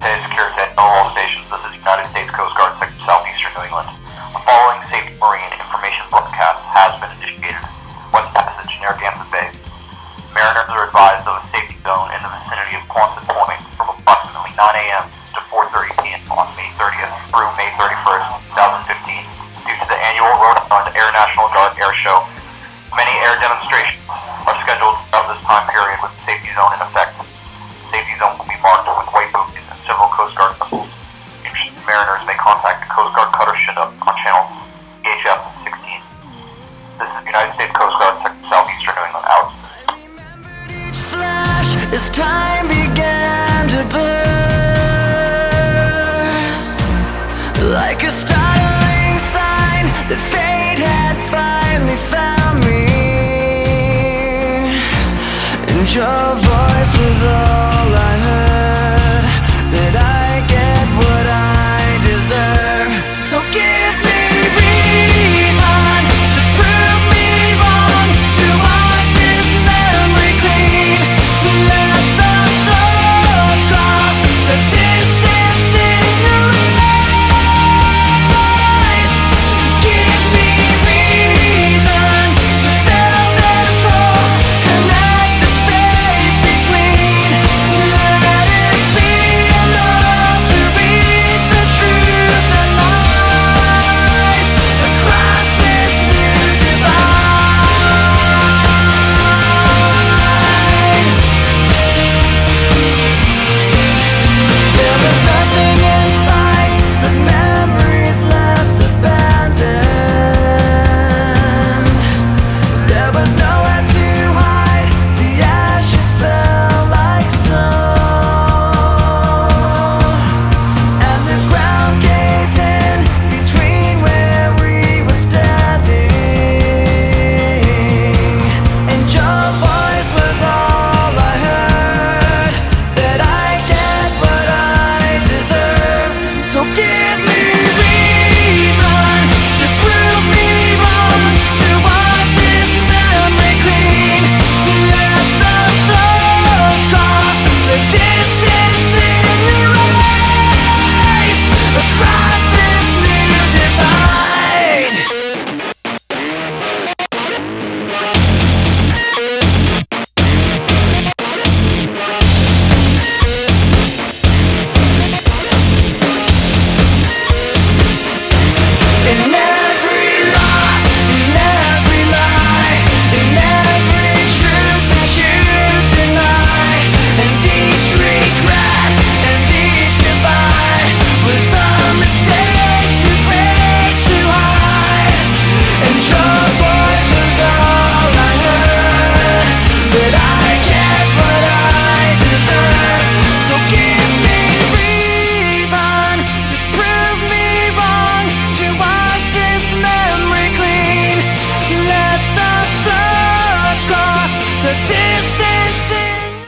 Day security at all stations. This is United States Coast Guard, Sector Southeastern New England. The following safety marine information broadcast has been initiated. West Passage, Narragansett Bay. Mariners are advised of a safety zone in the vicinity of Quonset Point from approximately 9 a.m. to 4:30 p.m. on May 30th through May 31st, 2015. Due to the annual Rhode Island Air National Guard Air Show, many air demonstrations are scheduled throughout this time period with the safety zone in effect. The safety zone will be marked with white buoys and several Coast Guard vessels. Interested mariners may contact the Coast Guard cutter Chinook on channel CHF 16. This is United States Coast Guard, Sector Southeastern New England, out. Each flash as time began to burn, like a startling sign that fate had finally found me, and your voice was all I heard.